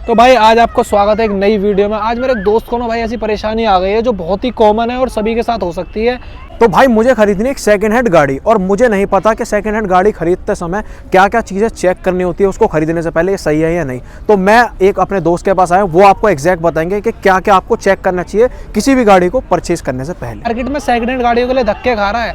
तो भाई आज आपको स्वागत है एक नई वीडियो में। आज मेरे दोस्त को ना भाई ऐसी परेशानी आ गई है जो बहुत ही कॉमन है और सभी के साथ हो सकती है। तो भाई मुझे खरीदनी एक सेकंड हैंड गाड़ी और मुझे नहीं पता कि सेकंड हैंड गाड़ी खरीदते समय क्या क्या चीज़ें चेक करनी होती है उसको खरीदने से पहले, ये सही है या नहीं। तो मैं एक अपने दोस्त के पास आया, वो आपको एग्जैक्ट बताएंगे कि क्या क्या आपको चेक करना चाहिए किसी भी गाड़ी को परचेज करने से पहले। मार्केट में सेकंड हैंड गाड़ियों के लिए धक्के खा रहा है,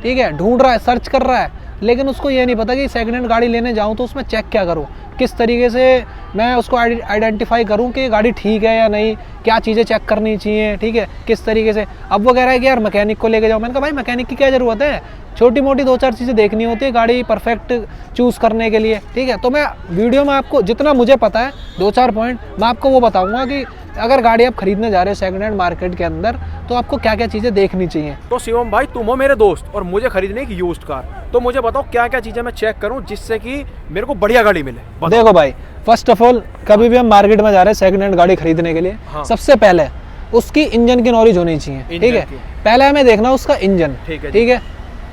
ठीक है, ढूंढ रहा है, सर्च कर रहा है, लेकिन उसको ये नहीं पता कि सेकंड हैंड गाड़ी लेने जाऊँ तो उसमें चेक क्या करूँ, किस तरीके से मैं उसको आइडेंटिफाई करूं कि गाड़ी ठीक है या नहीं, क्या चीज़ें चेक करनी चाहिए, ठीक है, किस तरीके से। अब वो कह रहा है कि यार मैकेनिक को लेके जाओ। मैंने कहा भाई मैकेनिक की क्या ज़रूरत है, छोटी मोटी 2-4 चीज़ें देखनी होती है गाड़ी परफेक्ट चूज़ करने के लिए, ठीक है। तो मैं वीडियो में आपको जितना मुझे पता है 2-4 पॉइंट मैं आपको वो बताऊँगा कि अगर गाड़ी आप खरीदने जा रहे हो सेकंड हैंड मार्केट के अंदर तो आपको क्या क्या चीज़ें देखनी चाहिए। तो शिवम भाई तुम हो मेरे दोस्त और मुझे खरीदनी एक यूज्ड कार, तो मुझे बताओ क्या क्या चीज़ें मैं चेक करूं जिससे कि मेरे को बढ़िया गाड़ी मिले। देखो भाई, फर्स्ट ऑफ ऑल कभी भी हम मार्केट में जा रहे हैं सेकंड हैंड गाड़ी खरीदने के लिए, सबसे पहले उसकी इंजन की नॉलेज होनी चाहिए, ठीक है। पहले हमें देखना उसका इंजन, ठीक है,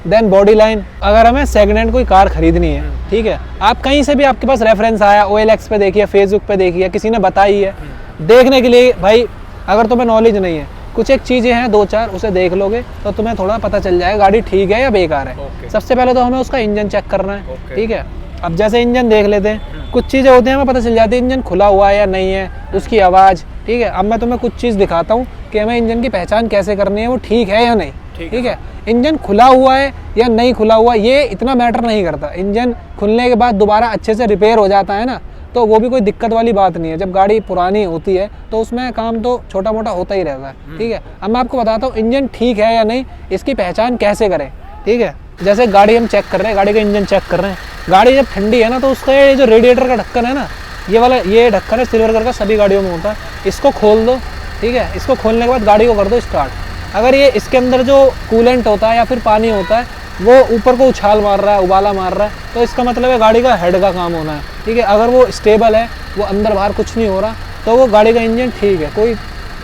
देन बॉडी लाइन। अगर हमें सेकंड हैंड कोई कार खरीदनी है, ठीक है, आप कहीं से भी आपके पास रेफरेंस आया, OLX पे देखिए, फेसबुक पे देखिए, किसी ने बताई है, देखने के लिए भाई अगर तुम्हें नॉलेज नहीं है, कुछ एक चीज़ें हैं 2-4 उसे देख लोगे तो तुम्हें थोड़ा पता चल जाएगा गाड़ी ठीक है या बेकार है। सबसे पहले तो हमें उसका इंजन चेक करना है, ठीक है। अब जैसे इंजन देख लेते हैं, कुछ चीज़ें होती हैं हमें पता चल जाती है इंजन खुला हुआ है या नहीं है, उसकी आवाज़, ठीक है। अब मैं तुम्हें कुछ चीज़ दिखाता हूँ कि हमें इंजन की पहचान कैसे करनी है, वो ठीक है या नहीं, ठीक है। इंजन खुला हुआ है या नहीं खुला हुआ ये इतना मैटर नहीं करता। इंजन खुलने के बाद दोबारा अच्छे से रिपेयर हो जाता है ना, तो वो भी कोई दिक्कत वाली बात नहीं है। जब गाड़ी पुरानी होती है तो उसमें काम तो छोटा मोटा होता ही रहता है, ठीक है। अब मैं आपको बताता हूँ इंजन ठीक है या नहीं, इसकी पहचान कैसे करें, ठीक है। जैसे गाड़ी हम चेक कर रहे हैं, गाड़ी का इंजन चेक कर रहे हैं, गाड़ी जब ठंडी है ना तो उसका ये जो रेडिएटर का ढक्कन है ना, ये वाला ये ढक्कन है सिल्वर कलर का, सभी गाड़ियों में होता है। इसको खोल दो, ठीक है। इसको खोलने के बाद गाड़ी को कर दो स्टार्ट। अगर ये इसके अंदर जो कूलेंट होता है या फिर पानी होता है वो ऊपर को उछाल मार रहा है, उबाला मार रहा है, तो इसका मतलब है गाड़ी का हेड का काम होना है, ठीक है। अगर वो स्टेबल है, वो अंदर बाहर कुछ नहीं हो रहा, तो वो गाड़ी का इंजन ठीक है, कोई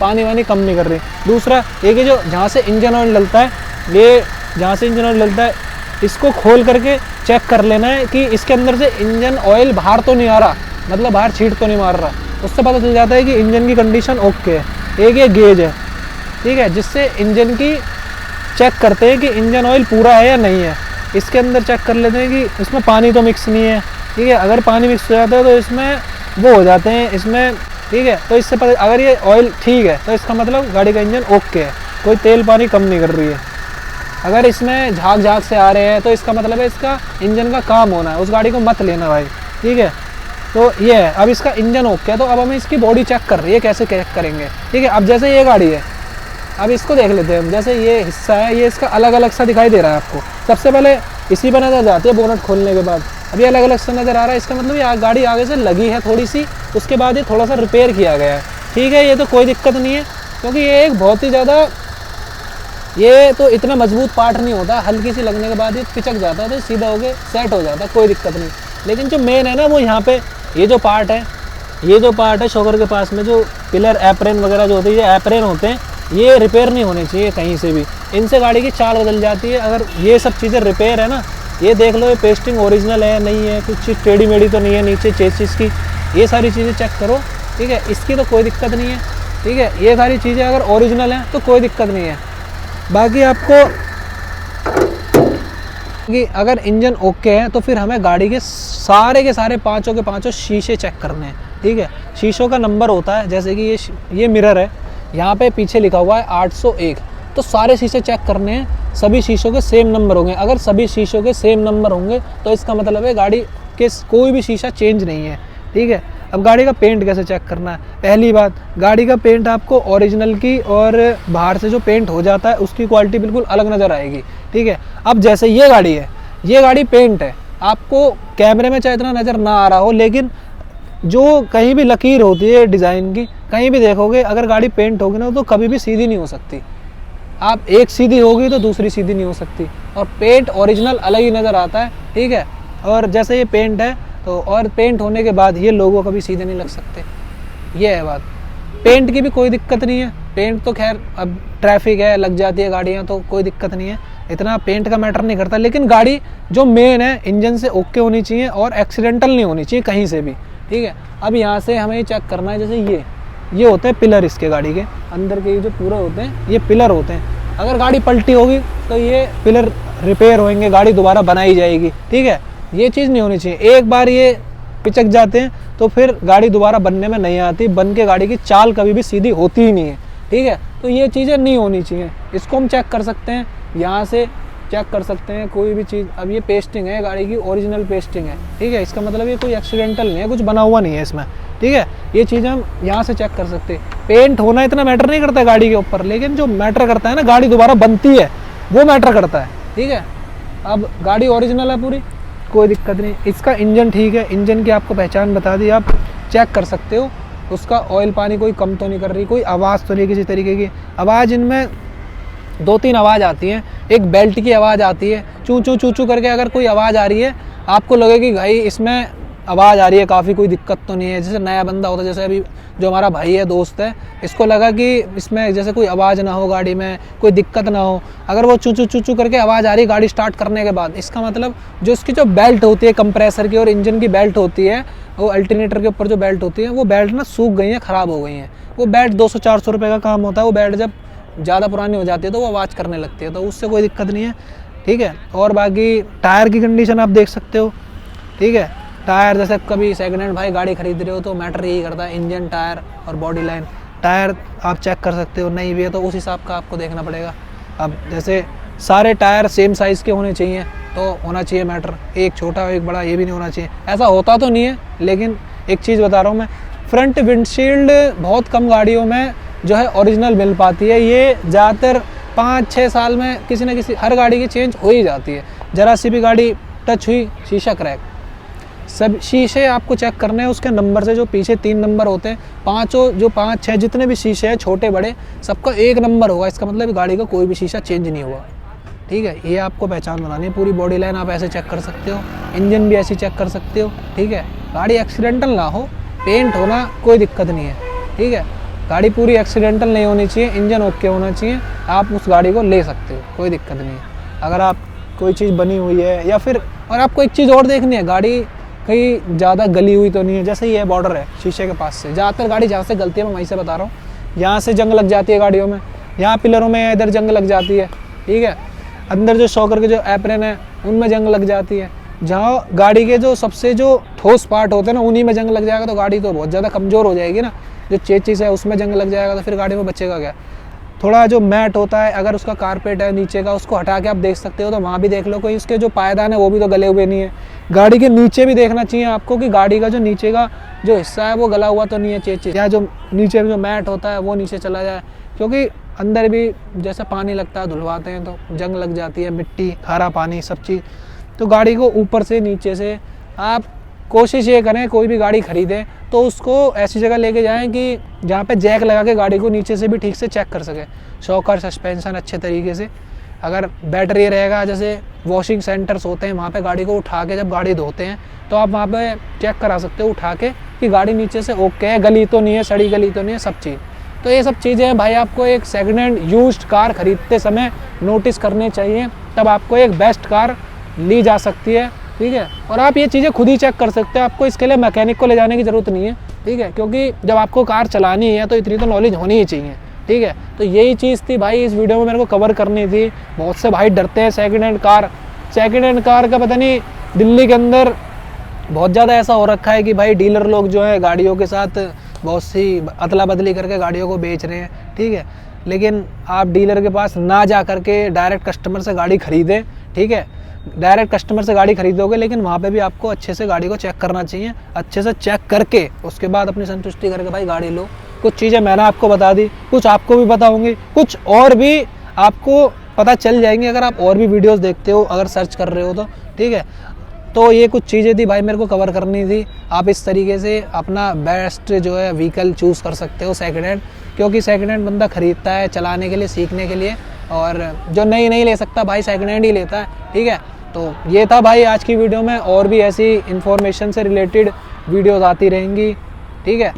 पानी वानी कम नहीं कर रही। दूसरा एक है जो जहाँ से इंजन ऑयल डलता है, ये जहाँ से इंजन ऑयल डलता है इसको खोल करके चेक कर लेना है कि इसके अंदर से इंजन ऑयल बाहर तो नहीं आ रहा, मतलब बाहर छींट तो नहीं मार रहा। उससे पता चल जाता है कि इंजन की कंडीशन ओके है। एक ये गेज है, ठीक है, जिससे इंजन की चेक करते हैं कि इंजन ऑयल पूरा है या नहीं है। इसके अंदर चेक कर लेते हैं कि इसमें पानी तो मिक्स नहीं है, ठीक है। अगर पानी मिक्स हो जाता है तो इसमें वो हो जाते हैं इसमें, ठीक है। तो इससे पता अगर ये ऑयल ठीक है तो इसका मतलब गाड़ी का इंजन ओके है, कोई तेल पानी कम नहीं कर रही है। अगर इसमें झाग झाग से आ रहे हैं तो इसका मतलब है इसका इंजन का काम होना है, उस गाड़ी को मत लेना भाई, ठीक है। तो ये है, अब इसका इंजन ओके है तो अब हमें इसकी बॉडी चेक कर रही है, कैसे चेक करेंगे, ठीक है। अब जैसे ये गाड़ी है, अब इसको देख लेते हैं हम। जैसे ये हिस्सा है, ये इसका अलग अलग सा दिखाई दे रहा है आपको, सबसे पहले इसी पर नजर जाती है बोनट खोलने के बाद। अब ये अलग अलग सा नज़र आ रहा है, इसका मतलब ये गाड़ी आगे से लगी है थोड़ी सी, उसके बाद ये थोड़ा सा रिपेयर किया गया है, ठीक है। ये तो कोई दिक्कत नहीं है क्योंकि ये एक बहुत ही ज़्यादा, ये तो इतना मजबूत पार्ट नहीं होता, हल्की सी लगने के बाद ये पिचक जाता है तो सीधा हो गया, सेट हो जाता है, कोई दिक्कत नहीं। लेकिन जो मेन है ना वो यहाँ पे ये जो पार्ट है शॉकर के पास में, जो पिलर एप्रेन वगैरह जो होते हैं, ये एप्रेन होते हैं, ये रिपेयर नहीं होने चाहिए कहीं से भी, इनसे गाड़ी की चाल बदल जाती है। अगर ये सब चीज़ें रिपेयर है ना, ये देख लो ये पेस्टिंग ओरिजिनल है नहीं है, कुछ चीज़ टेढ़ी मेढ़ी तो नहीं है नीचे चेसिस की, ये सारी चीज़ें चेक करो, ठीक है। इसकी तो कोई दिक्कत नहीं है, ठीक है। ये सारी चीज़ें अगर ओरिजिनल हैं तो कोई दिक्कत नहीं है। बाकी आपको कि अगर इंजन ओके है तो फिर हमें गाड़ी के सारे पाँचों के पाँचों शीशे चेक करने हैं, ठीक है। शीशों का नंबर होता है, जैसे कि ये मिरर है, यहाँ पे पीछे लिखा हुआ है 801, तो सारे शीशे चेक करने हैं, सभी शीशों के सेम नंबर होंगे। अगर सभी शीशों के सेम नंबर होंगे तो इसका मतलब है गाड़ी के कोई भी शीशा चेंज नहीं है, ठीक है। अब गाड़ी का पेंट कैसे चेक करना है, पहली बात गाड़ी का पेंट आपको ओरिजिनल की और बाहर से जो पेंट हो जाता है उसकी क्वालिटी बिल्कुल अलग नज़र आएगी, ठीक है। अब जैसे ये गाड़ी है, ये गाड़ी पेंट है, आपको कैमरे में चाहे इतना नज़र ना आ रहा हो, लेकिन जो कहीं भी लकीर होती है डिज़ाइन की, कहीं भी देखोगे अगर गाड़ी पेंट होगी ना तो कभी भी सीधी नहीं हो सकती। आप एक सीधी होगी तो दूसरी सीधी नहीं हो सकती, और पेंट ओरिजिनल अलग ही नज़र आता है, ठीक है। और जैसे ये पेंट है तो, और पेंट होने के बाद ये लोगो कभी सीधे नहीं लग सकते, ये है बात। पेंट की भी कोई दिक्कत नहीं है, पेंट तो खैर अब ट्रैफिक है, लग जाती है गाड़ियाँ तो कोई दिक्कत नहीं है, इतना पेंट का मैटर नहीं करता। लेकिन गाड़ी जो मेन है इंजन से ओके होनी चाहिए और एक्सीडेंटल नहीं होनी चाहिए कहीं से भी, ठीक है। अब यहाँ से हमें चेक करना है, जैसे ये होते हैं पिलर, इसके गाड़ी के अंदर के जो पूरे होते हैं ये पिलर होते हैं। अगर गाड़ी पलटी होगी तो ये पिलर रिपेयर होंगे, गाड़ी दोबारा बनाई जाएगी, ठीक है। ये चीज़ नहीं होनी चाहिए। एक बार ये पिचक जाते हैं तो फिर गाड़ी दोबारा बनने में नहीं आती, बन के गाड़ी की चाल कभी भी सीधी होती ही नहीं है, ठीक है। तो ये चीज़ें नहीं होनी चाहिए। इसको हम चेक कर सकते हैं, यहाँ से चेक कर सकते हैं कोई भी चीज़। अब ये पेस्टिंग है गाड़ी की, ओरिजिनल पेस्टिंग है, ठीक है। इसका मतलब ये कोई एक्सीडेंटल नहीं है, कुछ बना हुआ नहीं है इसमें, ठीक है। ये चीज़ हम यहाँ से चेक कर सकते हैं। पेंट होना इतना मैटर नहीं करता है गाड़ी के ऊपर, लेकिन जो मैटर करता है ना गाड़ी दोबारा बनती है, वो मैटर करता है, ठीक है। अब गाड़ी ओरिजिनल है पूरी, कोई दिक्कत नहीं। इसका इंजन ठीक है, इंजन की आपको पहचान बता दी, आप चेक कर सकते हो। उसका ऑयल पानी कोई कम तो नहीं कर रही, कोई आवाज़ तो नहीं किसी तरीके की। आवाज़ इनमें 2-3 आवाज़ आती हैं। एक बेल्ट की आवाज़ आती है, चू चू चू चू करके अगर कोई आवाज़ आ रही है आपको लगेगी भाई इसमें आवाज़ आ रही है, काफ़ी कोई दिक्कत तो नहीं है। जैसे नया बंदा होता है, जैसे अभी जो हमारा भाई है, दोस्त है, इसको लगा कि इसमें जैसे कोई आवाज़ ना हो, गाड़ी में कोई दिक्कत ना हो। अगर वो चू चू चू चू करके आवाज़ आ रही है गाड़ी स्टार्ट करने के बाद, इसका मतलब जो इसकी जो बेल्ट होती है कंप्रेसर की और इंजन की बेल्ट होती है, वो अल्टरनेटर के ऊपर जो बेल्ट होती है, वो बेल्ट ना सूख गई हैं, ख़राब हो गई हैं। वो बेल्ट 200-400 रुपये का काम होता है। वो बेल्ट जब ज़्यादा पुरानी हो जाती है तो वो आवाज़ करने लगती है, तो उससे कोई दिक्कत नहीं है, ठीक है। और बाकी टायर की कंडीशन आप देख सकते हो, ठीक है। टायर जैसे कभी सेकंड हैंड भाई गाड़ी खरीद रहे हो तो मैटर यही करता है, इंजन, टायर और बॉडी लाइन। टायर आप चेक कर सकते हो, नहीं भी है तो उस हिसाब का आपको देखना पड़ेगा। अब जैसे सारे टायर सेम साइज़ के होने चाहिए तो होना चाहिए मैटर, एक छोटा एक बड़ा ये भी नहीं होना चाहिए। ऐसा होता तो नहीं है, लेकिन एक चीज़ बता रहा हूँ मैं, फ्रंट विंडशील्ड बहुत कम गाड़ियों में जो है ओरिजिनल मिल पाती है। ये ज़्यादातर 5-6 साल में किसी न किसी हर गाड़ी की चेंज हो ही जाती है। ज़रा सी भी गाड़ी टच हुई, शीशा क्रैक। सब शीशे आपको चेक करने हैं उसके नंबर से, जो पीछे 3 नंबर होते हैं, पाँचों जो 5-6 जितने भी शीशे हैं छोटे बड़े सबका 1 नंबर होगा। इसका मतलब गाड़ी का कोई भी शीशा चेंज नहीं हुआ, ठीक है। ये आपको पहचान बनानी है। पूरी बॉडी लाइन आप ऐसे चेक कर सकते हो, इंजन भी ऐसे चेक कर सकते हो, ठीक है। गाड़ी एक्सीडेंटल ना हो, पेंट होना कोई दिक्कत नहीं है, ठीक है। गाड़ी पूरी एक्सीडेंटल नहीं होनी चाहिए, इंजन ओके होना चाहिए, आप उस गाड़ी को ले सकते हो, कोई दिक्कत नहीं है। अगर आप कोई चीज़ बनी हुई है या फिर, और आपको एक चीज़ और देखनी है, गाड़ी कहीं ज़्यादा गली हुई तो नहीं है। जैसे ये बॉर्डर है शीशे के पास से, ज़्यादातर गाड़ी जहाँ से गलती है मैं वहीं से बता रहा हूँ, यहाँ से जंग लग जाती है गाड़ियों में, यहाँ पिलरों में इधर जंग लग जाती है, ठीक है। अंदर जो शॉकर के जो एप्रन है उनमें जंग लग जाती है। जहाँ गाड़ी के जो सबसे जो ठोस पार्ट होते हैं ना उन्हीं में जंग लग जाएगा तो गाड़ी तो बहुत ज़्यादा कमज़ोर हो जाएगी ना। जो चेचिस है उसमें जंग लग जाएगा तो फिर गाड़ी में बचेगा क्या। थोड़ा जो मैट होता है, अगर उसका कारपेट है नीचे का, उसको हटा के आप देख सकते हो तो वहाँ भी देख लो, कोई उसके जो पायदान है वो भी तो गले हुए नहीं है। गाड़ी के नीचे भी देखना चाहिए आपको कि गाड़ी का जो नीचे का जो हिस्सा है वो गला हुआ तो नहीं है चेचिस, या जो नीचे जो मैट होता है वो नीचे चला जाए, क्योंकि अंदर भी जैसे पानी लगता है धुलवाते हैं तो जंग लग जाती है, मिट्टी, खारा पानी, सब चीज़। तो गाड़ी को ऊपर से नीचे से आप कोशिश ये करें, कोई भी गाड़ी खरीदें तो उसको ऐसी जगह लेके जाएं कि जहाँ पे जैक लगा के गाड़ी को नीचे से भी ठीक से चेक कर सकें, शॉकर, सस्पेंशन अच्छे तरीके से। अगर बैटरी रहेगा, जैसे वॉशिंग सेंटर्स होते हैं वहाँ पे गाड़ी को उठा के जब गाड़ी धोते हैं तो आप वहाँ पे चेक करा सकते हो उठा के कि गाड़ी नीचे से ओके है, गली तो नहीं है, सड़ी गली तो नहीं है, सब चीज़। तो ये सब चीज़ें भाई आपको एक सेकेंड हैंड यूज्ड कार खरीदते समय नोटिस करने चाहिए, तब आपको एक बेस्ट कार ली जा सकती है, ठीक है। और आप ये चीज़ें खुद ही चेक कर सकते हो, आपको इसके लिए मैकेनिक को ले जाने की ज़रूरत नहीं है, ठीक है। क्योंकि जब आपको कार चलानी है तो इतनी तो नॉलेज होनी ही चाहिए, ठीक है। तो यही चीज़ थी भाई इस वीडियो में मेरे को कवर करनी थी। बहुत से भाई डरते हैं सेकेंड हैंड कार का, पता नहीं दिल्ली के अंदर बहुत ज़्यादा ऐसा हो रखा है कि भाई डीलर लोग जो है गाड़ियों के साथ बहुत सी अदला बदली करके गाड़ियों को बेच रहे हैं, ठीक है। लेकिन आप डीलर के पास ना जा करके डायरेक्ट कस्टमर से गाड़ी खरीदें, ठीक है। डायरेक्ट कस्टमर से गाड़ी खरीदोगे लेकिन वहाँ पे भी आपको अच्छे से गाड़ी को चेक करना चाहिए, अच्छे से चेक करके उसके बाद अपनी संतुष्टि करके भाई गाड़ी लो। कुछ चीज़ें मैंने आपको बता दी, कुछ आपको भी बताऊँगी, कुछ और भी आपको पता चल जाएंगी अगर आप और भी वीडियोस देखते हो, अगर सर्च कर रहे हो तो, ठीक है। तो ये कुछ चीज़ें थी भाई मेरे को कवर करनी थी। आप इस तरीके से अपना बेस्ट जो है व्हीकल चूज़ कर सकते हो सेकेंड हैंड, क्योंकि सेकेंड हैंड बंदा ख़रीदता है चलाने के लिए, सीखने के लिए, और जो नहीं ले सकता भाई सेकेंड हैंड ही लेता है, ठीक है। तो ये था भाई आज की वीडियो में, और भी ऐसी इन्फॉर्मेशन से रिलेटेड वीडियोज़ आती रहेंगी, ठीक है।